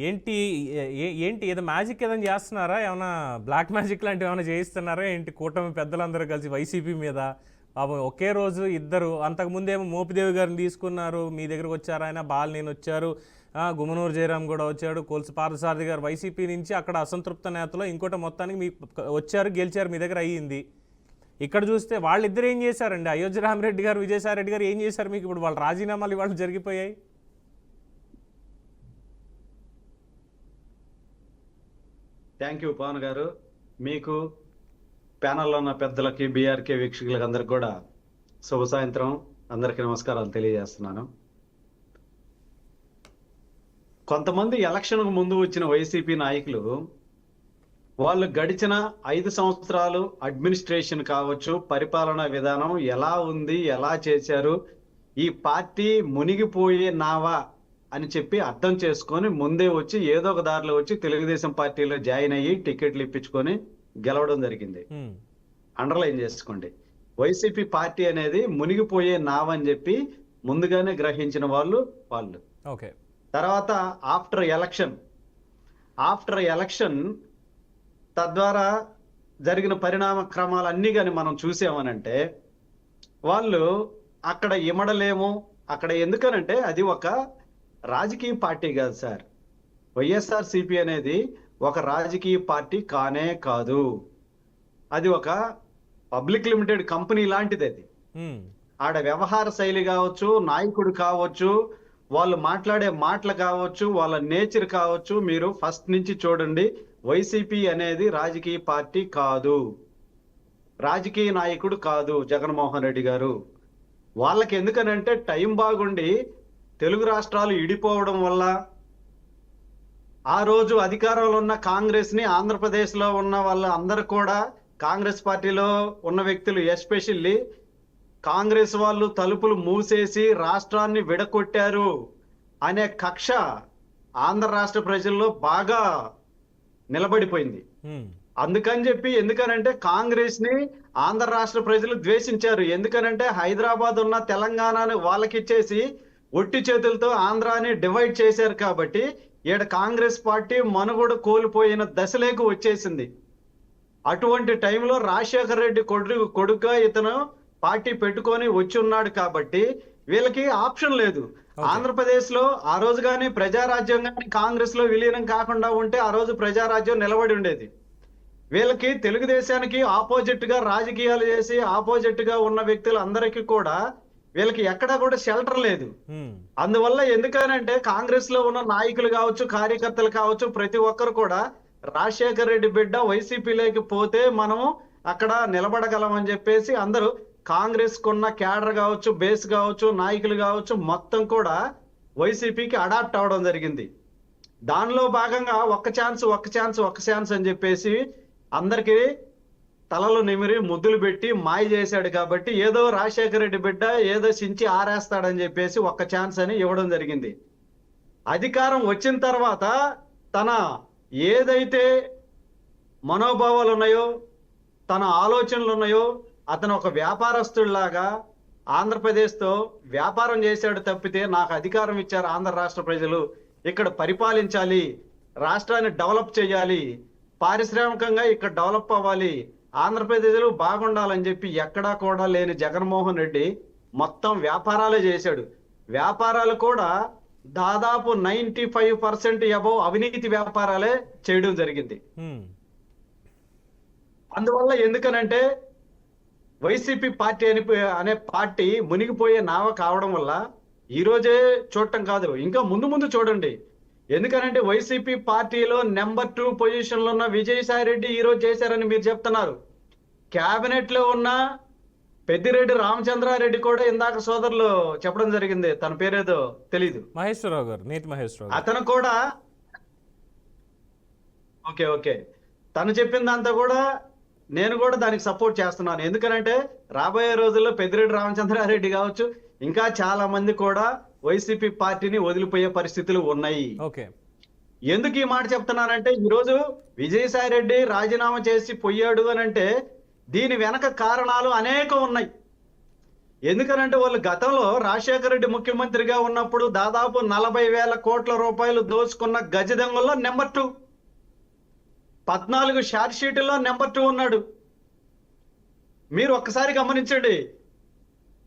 ఏంటి ఏంటి ఏదో మ్యాజిక్ ఏదైనా చేస్తున్నారా? ఏమైనా బ్లాక్ మ్యాజిక్ లాంటివి ఏమైనా చేయిస్తున్నారా ఏంటి? కూటమి పెద్దలందరూ కలిసి వైసీపీ మీద పాపం ఒకే రోజు ఇద్దరు, అంతకుముందేమో మోపిదేవి గారిని తీసుకున్నారు, మీ దగ్గరకు వచ్చారు, ఆయన బాలినేని వచ్చారు, గుమ్మనూరు జయరాం కూడా వచ్చాడు, కొలుసు పార్థసారథి గారు వైసీపీ నుంచి అక్కడ అసంతృప్త నేతలు, ఇంకోటి మొత్తానికి మీ వచ్చారు, గెలిచారు, మీ దగ్గర అయ్యింది. ఇక్కడ చూస్తే వాళ్ళిద్దరు ఏం చేశారండి? అయోధ్య రామిరెడ్డి గారు, విజయసాయి రెడ్డి గారు ఏం చేశారు మీకు? ఇప్పుడు వాళ్ళ రాజీనామాలు ఇవాళ జరిగిపోయాయి. థ్యాంక్ యూ పవన్ గారు. మీకు ప్యానల్లో ఉన్న పెద్దలకి, బీఆర్కే వీక్షకులకి అందరికి కూడా శుభ సాయంత్రం, అందరికీ నమస్కారాలు తెలియజేస్తున్నాను. కొంతమంది ఎలక్షన్కు ముందు వచ్చిన వైసీపీ నాయకులు వాళ్ళు గడిచిన 5 సంవత్సరాలు అడ్మినిస్ట్రేషన్ కావచ్చు, పరిపాలనా విధానం ఎలా ఉంది, ఎలా చేశారు, ఈ పార్టీ మునిగిపోయే నావా అని చెప్పి అర్థం చేసుకొని ముందే వచ్చి ఏదో ఒక దారిలో వచ్చి తెలుగుదేశం పార్టీలో జాయిన్ అయ్యి టికెట్లు ఇప్పించుకొని గెలవడం జరిగింది. అండర్లైన్ చేసుకోండి, వైసీపీ పార్టీ అనేది మునిగిపోయే నావ అని చెప్పి ముందుగానే గ్రహించిన వాళ్ళు. తర్వాత ఆఫ్టర్ ఎలక్షన్ తద్వారా జరిగిన పరిణామ క్రమాలన్నీ కానీ మనం చూసామనంటే వాళ్ళు అక్కడ ఇమడలేము. అక్కడ ఎందుకనంటే అది ఒక రాజకీయ పార్టీ కాదు సార్. వైఎస్ఆర్సీపీ అనేది ఒక రాజకీయ పార్టీ కానే కాదు. అది ఒక పబ్లిక్ లిమిటెడ్ కంపెనీ లాంటిది. అది ఆడ వ్యవహార శైలి కావచ్చు, నాయకుడు కావచ్చు, వాళ్ళు మాట్లాడే మాటలు కావచ్చు, వాళ్ళ నేచర్ కావచ్చు, మీరు ఫస్ట్ నుంచి చూడండి. వైసీపీ అనేది రాజకీయ పార్టీ కాదు, రాజకీయ నాయకుడు కాదు జగన్మోహన్ రెడ్డి గారు. వాళ్ళకి ఎందుకనంటే టైం బాగుండి తెలుగు రాష్ట్రాలు ఇడిపోవడం వల్ల ఆ రోజు అధికారంలో ఉన్న కాంగ్రెస్ ని, ఆంధ్రప్రదేశ్ లో ఉన్న వాళ్ళు అందరూ కూడా, కాంగ్రెస్ పార్టీలో ఉన్న వ్యక్తులు ఎస్పెషల్లీ కాంగ్రెస్ వాళ్ళు తలుపులు మూసేసి రాష్ట్రాన్ని విడగొట్టారు అనే కక్ష ఆంధ్ర రాష్ట్ర ప్రజల్లో బాగా నిలబడిపోయింది. అందుకని చెప్పి, ఎందుకనంటే కాంగ్రెస్ ని ఆంధ్ర రాష్ట్ర ప్రజలు ద్వేషించారు. ఎందుకనంటే హైదరాబాద్ ఉన్న తెలంగాణని వాళ్ళకిచ్చేసి ఒట్టి చేతులతో ఆంధ్రాని డివైడ్ చేశారు. కాబట్టి ఈడ కాంగ్రెస్ పార్టీ మనుగడ కోల్పోయిన దశలోకి వచ్చేసింది. అటువంటి టైంలో రాజశేఖర రెడ్డి కొడుకుగా ఇతను పార్టీ పెట్టుకొని వచ్చి ఉన్నాడు. కాబట్టి వీళ్ళకి ఆప్షన్ లేదు. ఆంధ్రప్రదేశ్ లో ఆ రోజు కానీ ప్రజారాజ్యం కానీ కాంగ్రెస్ లో విలీనం కాకుండా ఉంటే ఆ రోజు ప్రజారాజ్యం నిలబడి ఉండేది. వీళ్ళకి తెలుగుదేశానికి ఆపోజిట్ గా రాజకీయాలు చేసి ఆపోజిట్ గా ఉన్న వ్యక్తులు అందరికీ కూడా వీళ్ళకి ఎక్కడా కూడా షెల్టర్ లేదు. అందువల్ల ఎందుకనంటే కాంగ్రెస్ లో ఉన్న నాయకులు కావచ్చు, కార్యకర్తలు కావచ్చు, ప్రతి ఒక్కరు కూడా రాజశేఖర రెడ్డి బిడ్డ వైసీపీలోకి పోతే మనము అక్కడ నిలబడగలం అని చెప్పేసి అందరూ కాంగ్రెస్ కున్న క్యాడర్ కావచ్చు, బేస్ కావచ్చు, నాయకులు కావచ్చు, మొత్తం కూడా వైసీపీకి అడాప్ట్ అవడం జరిగింది. దానిలో భాగంగా ఒక్క ఛాన్స్ అని చెప్పేసి అందరికీ తలలు నిమిరి ముద్దులు పెట్టి మాయ చేశాడు. కాబట్టి ఏదో రాజశేఖర రెడ్డి బిడ్డ ఏదో చించి ఆరేస్తాడని చెప్పేసి ఒక్క ఛాన్స్ అని ఇవ్వడం జరిగింది. అధికారం వచ్చిన తర్వాత తన ఏదైతే మనోభావాలు ఉన్నాయో, తన ఆలోచనలు ఉన్నాయో, అతను ఒక వ్యాపారస్తుడిలాగా ఆంధ్రప్రదేశ్తో వ్యాపారం చేశాడు తప్పితే, నాకు అధికారం ఇచ్చారు ఆంధ్ర రాష్ట్ర ప్రజలు, ఇక్కడ పరిపాలించాలి, రాష్ట్రాన్ని డెవలప్ చేయాలి, పారిశ్రామికంగా ఇక్కడ డెవలప్ అవ్వాలి, ఆంధ్రప్రదేశ్లో బాగుండాలని చెప్పి ఎక్కడా కూడా లేని జగన్మోహన్ రెడ్డి మొత్తం వ్యాపారాలే చేశాడు. వ్యాపారాలు కూడా దాదాపు 95% అబౌవ్ అవినీతి వ్యాపారాలే చేయడం జరిగింది. అందువల్ల ఎందుకనంటే వైసీపీ పార్టీ అనే పార్టీ మునిగిపోయే నావ కావడం వల్ల ఈ రోజే చూడటం కాదు, ఇంకా ముందు చూడండి. ఎందుకనంటే వైసీపీ పార్టీలో నెంబర్ 2 పొజిషన్ లో ఉన్న విజయసాయి రెడ్డి ఈ రోజు చేశారని మీరు చెప్తున్నారు. క్యాబినెట్ లో ఉన్న పెద్దిరెడ్డి రామచంద్రారెడ్డి కూడా ఇందాక సోదరులు చెప్పడం జరిగింది, తన పేరేదో తెలీదు, మహేశ్వరరావు గారు, నీతి మహేశ్వరరావు. అతను కూడా ఓకే తను చెప్పిందంతా కూడా నేను కూడా దానికి సపోర్ట్ చేస్తున్నాను. ఎందుకనంటే రాబోయే రోజుల్లో పెద్దిరెడ్డి రామచంద్రారెడ్డి కావచ్చు, ఇంకా చాలా మంది కూడా వైసీపీ పార్టీని వదిలిపోయే పరిస్థితులు ఉన్నాయి. ఎందుకు ఈ మాట చెప్తున్నానంటే, ఈరోజు విజయసాయి రెడ్డి రాజీనామా చేసి పోయాడు అని అంటే దీని వెనక కారణాలు అనేకం ఉన్నాయి. ఎందుకనంటే వాళ్ళు గతంలో రాజశేఖర రెడ్డి ముఖ్యమంత్రిగా ఉన్నప్పుడు దాదాపు 40,000 కోట్ల రూపాయలు దోచుకున్న గజ దొంగల్లో నెంబర్ 2. 14 షార్ట్ షీట్లో నెంబర్ 2 ఉన్నాడు. మీరు ఒక్కసారి గమనించండి.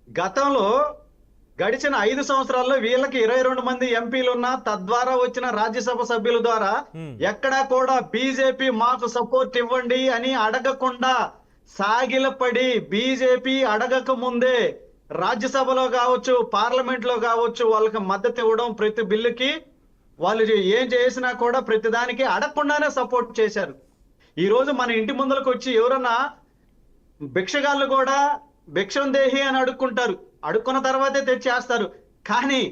గతంలో గడిచిన 5 సంవత్సరాల్లో వీళ్ళకి 22 మంది ఎంపీలు ఉన్నా తద్వారా వచ్చిన రాజ్యసభ సభ్యుల ద్వారా ఎక్కడా కూడా బీజేపీ మాకు సపోర్ట్ ఇవ్వండి అని అడగకుండా సాగిలపడి బీజేపీ అడగక ముందే రాజ్యసభలో కావచ్చు, పార్లమెంట్ లో కావచ్చు వాళ్ళకి మద్దతు ఇవ్వడం, ప్రతి బిల్లుకి వాళ్ళు ఏం చేసినా కూడా ప్రతి దానికి అడగకుండానే సపోర్ట్ చేశారు. ఈ రోజు మన ఇంటి ముందరకు వచ్చి ఎవరన్నా భిక్షగాళ్ళు కూడా భిక్షం దేహి అని అడుక్కుంటారు, అడుక్కున్న తర్వాతే తెచ్చేస్తారు. కానీ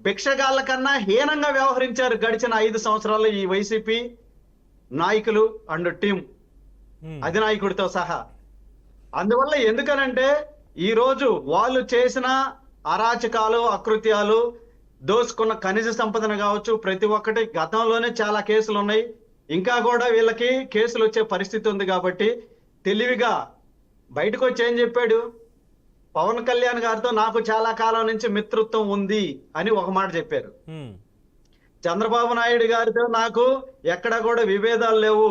భిక్షగాళ్ళ కన్నా హీనంగా వ్యవహరించారు గడిచిన 5 సంవత్సరాల్లో ఈ వైసీపీ నాయకులు అండ్ టీం, అధినాయకుడితో సహా. అందువల్ల ఎందుకనంటే ఈ రోజు వాళ్ళు చేసిన అరాచకాలు, అకృత్యాలు, దోచుకున్న ఖనిజ సంపదను కావచ్చు, ప్రతి ఒక్కటి గతంలోనే చాలా కేసులు ఉన్నాయి, ఇంకా కూడా వీళ్ళకి కేసులు వచ్చే పరిస్థితి ఉంది. కాబట్టి తెలివిగా బయటకు వచ్చి ఏం చెప్పాడు, పవన్ కళ్యాణ్ గారితో నాకు చాలా కాలం నుంచి మిత్రత్వం ఉంది అని ఒక మాట చెప్పారు. చంద్రబాబు నాయుడు గారితో నాకు ఎక్కడ కూడా విభేదాలు లేవు,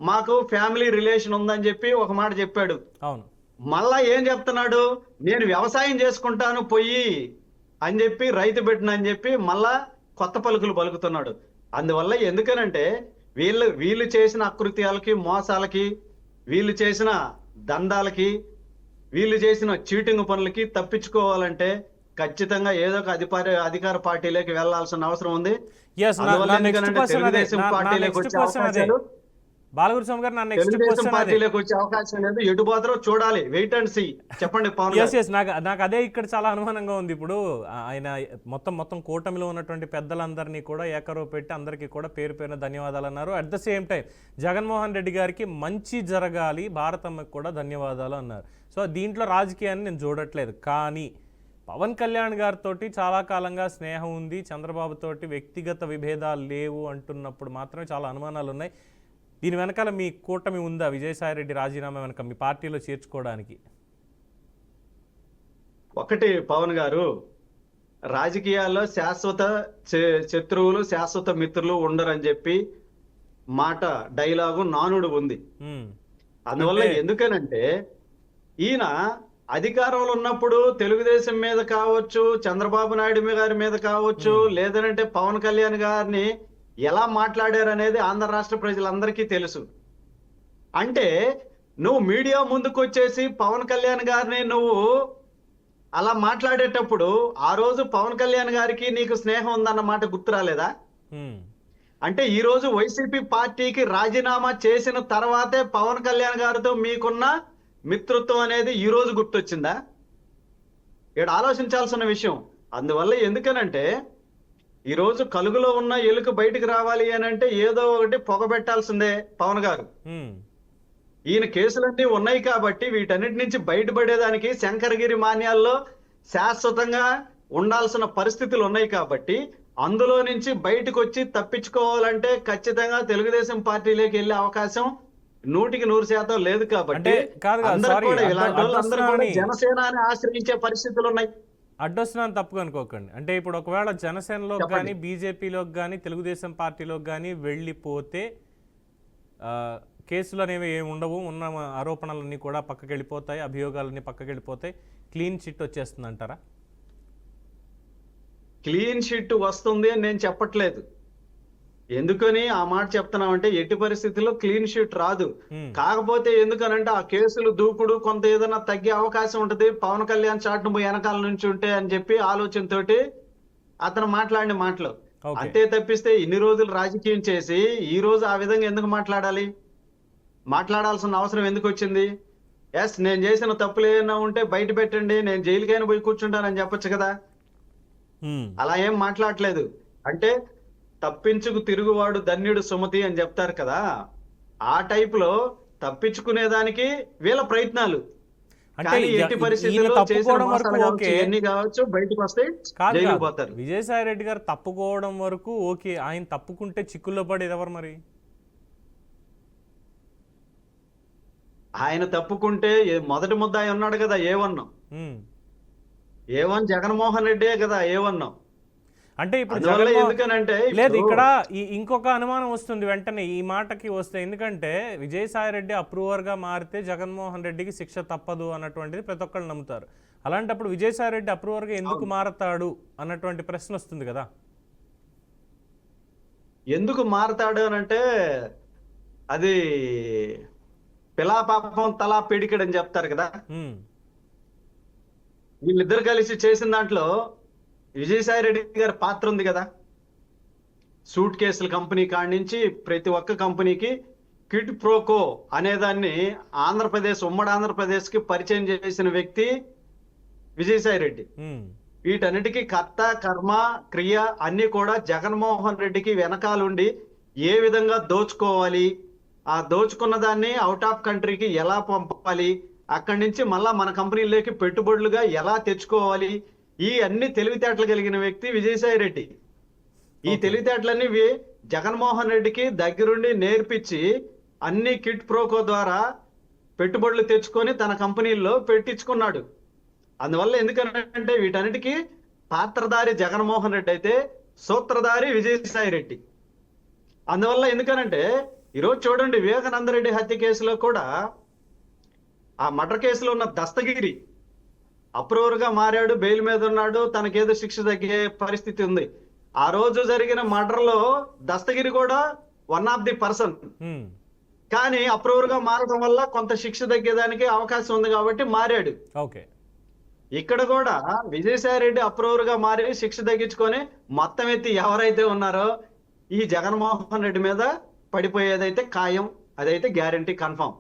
మాకు ఫ్యామిలీ రిలేషన్ ఉందని చెప్పి ఒక మాట చెప్పాడు. అవును. మళ్ళా ఏం చెప్తున్నాడు, నేను వ్యవసాయం చేసుకుంటాను పొయ్యి అని చెప్పి, రైతు బిడ్డనని చెప్పి మళ్ళా కొత్త పలుకులు పలుకుతున్నాడు. అందువల్ల ఎందుకనంటే వీళ్ళు చేసిన అకృత్యాలకి, మోసాలకి, వీళ్ళు చేసిన దందాలకి, వీళ్ళు చేసిన చీటింగ్ పనులకి తప్పించుకోవాలంటే ఖచ్చితంగా ఏదో ఒక అధికార పార్టీలోకి వెళ్లాల్సిన అవసరం ఉంది. తెలుగుదేశం పార్టీలోకి వచ్చే అవకాశాలు, బాలగురుస్వామి గారు, తెలుగుదేశం పార్టీలోకి వచ్చే అవకాశం లేదు. ఎటు పోతారో చూడాలి, వెయిట్ అండ్ సీ. చెప్పండి పవన్ గారు. నాకు అదే ఇక్కడ చాలా అనుమానంగా ఉంది. ఇప్పుడు ఆయన మొత్తం కూటమిలో ఉన్నటువంటి పెద్దలందరినీ కూడా ఏకరవ పెట్టి అందరికీ కూడా పేరు పేరున ధన్యవాదాలు అన్నారు. At the same time Jaganmohan Reddy గారికి మంచి జరగాలి, భారతమ్మకి కూడా ధన్యవాదాలు అన్నారు. సో దీంట్లో రాజకీయాన్ని నేను చూడట్లేదు. కానీ పవన్ కళ్యాణ్ గారితో చాలా కాలంగా స్నేహం ఉంది, చంద్రబాబుతోటి వ్యక్తిగత విభేదాలు లేవు అంటున్నప్పుడు మాత్రమే చాలా అనుమానాలు ఉన్నాయి. దీని వెనకాల మీ కూటమి ఉందా? విజయసాయి రెడ్డి రాజీనామా వెనక మీ పార్టీలో చేర్చుకోవడానికి? ఒకటి పవన్ గారు, రాజకీయాల్లో శాశ్వత శత్రువులు, శాశ్వత మిత్రులు ఉండరని చెప్పి మాట, డైలాగు, నానుడు ఉంది. అందువల్ల ఎందుకనంటే ఈయన అధికారంలో ఉన్నప్పుడు తెలుగుదేశం మీద కావచ్చు, చంద్రబాబు నాయుడు గారి మీద కావచ్చు, లేదంటే పవన్ కళ్యాణ్ గారిని ఎలా మాట్లాడారు అనేది ఆంధ్ర రాష్ట్ర ప్రజలందరికీ తెలుసు. అంటే నువ్వు మీడియా ముందుకు వచ్చేసి పవన్ కళ్యాణ్ గారిని నువ్వు అలా మాట్లాడేటప్పుడు ఆ రోజు పవన్ కళ్యాణ్ గారికి నీకు స్నేహం ఉందన్న మాట గుర్తు రాలేదా? అంటే ఈ రోజు వైసీపీ పార్టీకి రాజీనామా చేసిన తర్వాతే పవన్ కళ్యాణ్ గారితో మీకున్న మిత్రత్వం అనేది ఈ రోజు గుర్తొచ్చిందా? ఇక్కడ ఆలోచించాల్సిన విషయం. అందువల్ల ఎందుకనంటే ఈ రోజు కలుగులో ఉన్న ఎలుక బయటికి రావాలి అని అంటే ఏదో ఒకటి పొగబెట్టాల్సిందే పవన్ గారు. ఈయన కేసులన్నీ ఉన్నాయి కాబట్టి వీటన్నిటి నుంచి బయటపడేదానికి శంకరగిరి మాన్యాల్లో శాశ్వతంగా ఉండాల్సిన పరిస్థితులు ఉన్నాయి కాబట్టి అందులో నుంచి బయటకు వచ్చి తప్పించుకోవాలంటే ఖచ్చితంగా తెలుగుదేశం పార్టీలోకి వెళ్ళే అవకాశం 100% లేదు. కాబట్టి అందరూ కూడా జనసేనని ఆశ్రయించే పరిస్థితులు ఉన్నాయి. అడ్డొస్తున్నాను తప్పుగా అనుకోకండి. అంటే ఇప్పుడు ఒకవేళ జనసేనలోకి కానీ, బీజేపీలోకి కానీ, తెలుగుదేశం పార్టీలోకి కానీ వెళ్ళిపోతే కేసులు అనేవి ఏమి ఉండవు, ఉన్న ఆరోపణలన్నీ కూడా పక్కకి వెళ్ళిపోతాయి, అభియోగాలన్నీ పక్కకి వెళ్ళిపోతాయి, క్లీన్ చిట్ వచ్చేస్తుంది అంటారా? క్లీన్ చిట్ వస్తుంది అని నేను చెప్పట్లేదు. ఎందుకని ఆ మాట చెప్తున్నామంటే ఎట్టి పరిస్థితుల్లో క్లీన్ షీట్ రాదు. కాకపోతే ఎందుకనంటే ఆ కేసులు దూకుడు కొంత ఏదైనా తగ్గే అవకాశం ఉంటది, పవన్ కళ్యాణ్ చాటును వెనకాల నుంచి ఉంటే అని చెప్పి ఆలోచనతోటి అతను మాట్లాడిన మాటలు. అంతే తప్పిస్తే ఇన్ని రోజులు రాజకీయం చేసి ఈ రోజు ఆ విధంగా ఎందుకు మాట్లాడాలి? మాట్లాడాల్సిన అవసరం ఎందుకు వచ్చింది? ఎస్, నేను చేసిన తప్పులు ఏమైనా ఉంటే బయట పెట్టండి, నేను జైలుకైనా పోయి కూర్చుంటానని చెప్పొచ్చు కదా. అలా ఏం మాట్లాడలేదు. అంటే తప్పించుకు తిరుగువాడు ధన్యుడు సుమతి అని చెప్తారు కదా, ఆ టైప్ లో తప్పించుకునేదానికి వీళ్ళ ప్రయత్నాలు. ఎట్టి పరిస్థితుల్లో కావచ్చు బయటకు వస్తే జైలుకు పోతారు. విజయసాయి రెడ్డి గారు తప్పుకోవడం వరకు ఓకే, ఆయన తప్పుకుంటే చిక్కుల్లో పడేది ఎవరు మరి? ఆయన తప్పుకుంటే మొదటి ముద్దాయి ఉన్నాడు కదా, ఏవన్నా A1 జగన్మోహన్ రెడ్డే కదా A1. అంటే ఇప్పుడు అందువల్ల ఎందుకనంటే లేదు, ఇప్పుడు ఇక్కడ ఇంకొక అనుమానం వస్తుంది వెంటనే ఈ మాటకి వస్తే. ఎందుకంటే విజయసాయి రెడ్డి అప్రూవర్గా మారితే జగన్మోహన్ రెడ్డికి శిక్ష తప్పదు అన్నటువంటిది ప్రతి ఒక్కళ్ళు నమ్ముతారు. అలాంటప్పుడు విజయసాయి రెడ్డి అప్రూవర్గా ఎందుకు మారతాడు అన్నటువంటి ప్రశ్న వస్తుంది కదా. ఎందుకు మారతాడు అని అంటే అది పిలా పాపం తలా పిడికెడని చెప్తారు కదా. ఉమ్, వీళ్ళిద్దరు కలిసి చేసిన దాంట్లో విజయసాయి రెడ్డి గారి పాత్ర ఉంది కదా. సూట్ కేసుల కంపెనీ కాడి నుంచి ప్రతి ఒక్క కంపెనీకి కిడ్ ప్రోకో అనేదాన్ని ఉమ్మడి ఆంధ్రప్రదేశ్ కి పరిచయం చేసిన వ్యక్తి విజయసాయి రెడ్డి. ఉమ్, వీటన్నిటికీ కర్త కర్మ క్రియ అన్ని కూడా జగన్మోహన్ రెడ్డికి వెనకాలండి ఏ విధంగా దోచుకోవాలి, ఆ దోచుకున్న దాన్ని అవుట్ ఆఫ్ కంట్రీకి ఎలా పంపాలి, అక్కడి నుంచి మళ్ళా మన కంపెనీలోకి పెట్టుబడులుగా ఎలా తెచ్చుకోవాలి, ఈ అన్ని తెలివితేటలు కలిగిన వ్యక్తి విజయసాయి రెడ్డి. ఈ తెలివితేటలన్నీ జగన్మోహన్ రెడ్డికి దగ్గరుండి నేర్పించి అన్ని కిట్ ప్రోకో ద్వారా పెట్టుబడులు తెచ్చుకొని తన కంపెనీల్లో పెట్టించుకున్నాడు. అందువల్ల ఎందుకంటే వీటన్నిటికీ పాత్రధారి జగన్మోహన్ రెడ్డి అయితే సూత్రధారి విజయసాయి రెడ్డి. అందువల్ల ఎందుకనంటే ఈరోజు చూడండి, వివేకానంద రెడ్డి హత్య కేసులో కూడా ఆ మర్డర్ కేసులో ఉన్న దస్తగిరి అప్రూవర్ గా మారాడు, బెయిల్ మీద ఉన్నాడు, తనకేదో శిక్ష తగ్గే పరిస్థితి ఉంది. ఆ రోజు జరిగిన మర్డర్ లో దస్తగిరి కూడా వన్ ఆఫ్ ది పర్సన్. ఉమ్, కానీ అప్రూవర్ గా మారడం వల్ల కొంత శిక్ష తగ్గేదానికి అవకాశం ఉంది కాబట్టి మారాడు. ఓకే. ఇక్కడ కూడా విజయసాయి రెడ్డి అప్రూవర్ గా మారి శిక్ష తగ్గించుకొని మొత్తం ఎత్తి ఎవరైతే ఉన్నారో ఈ జగన్మోహన్ రెడ్డి మీద పడిపోయేదైతే ఖాయం, అదైతే గ్యారంటీ కన్ఫర్మ్.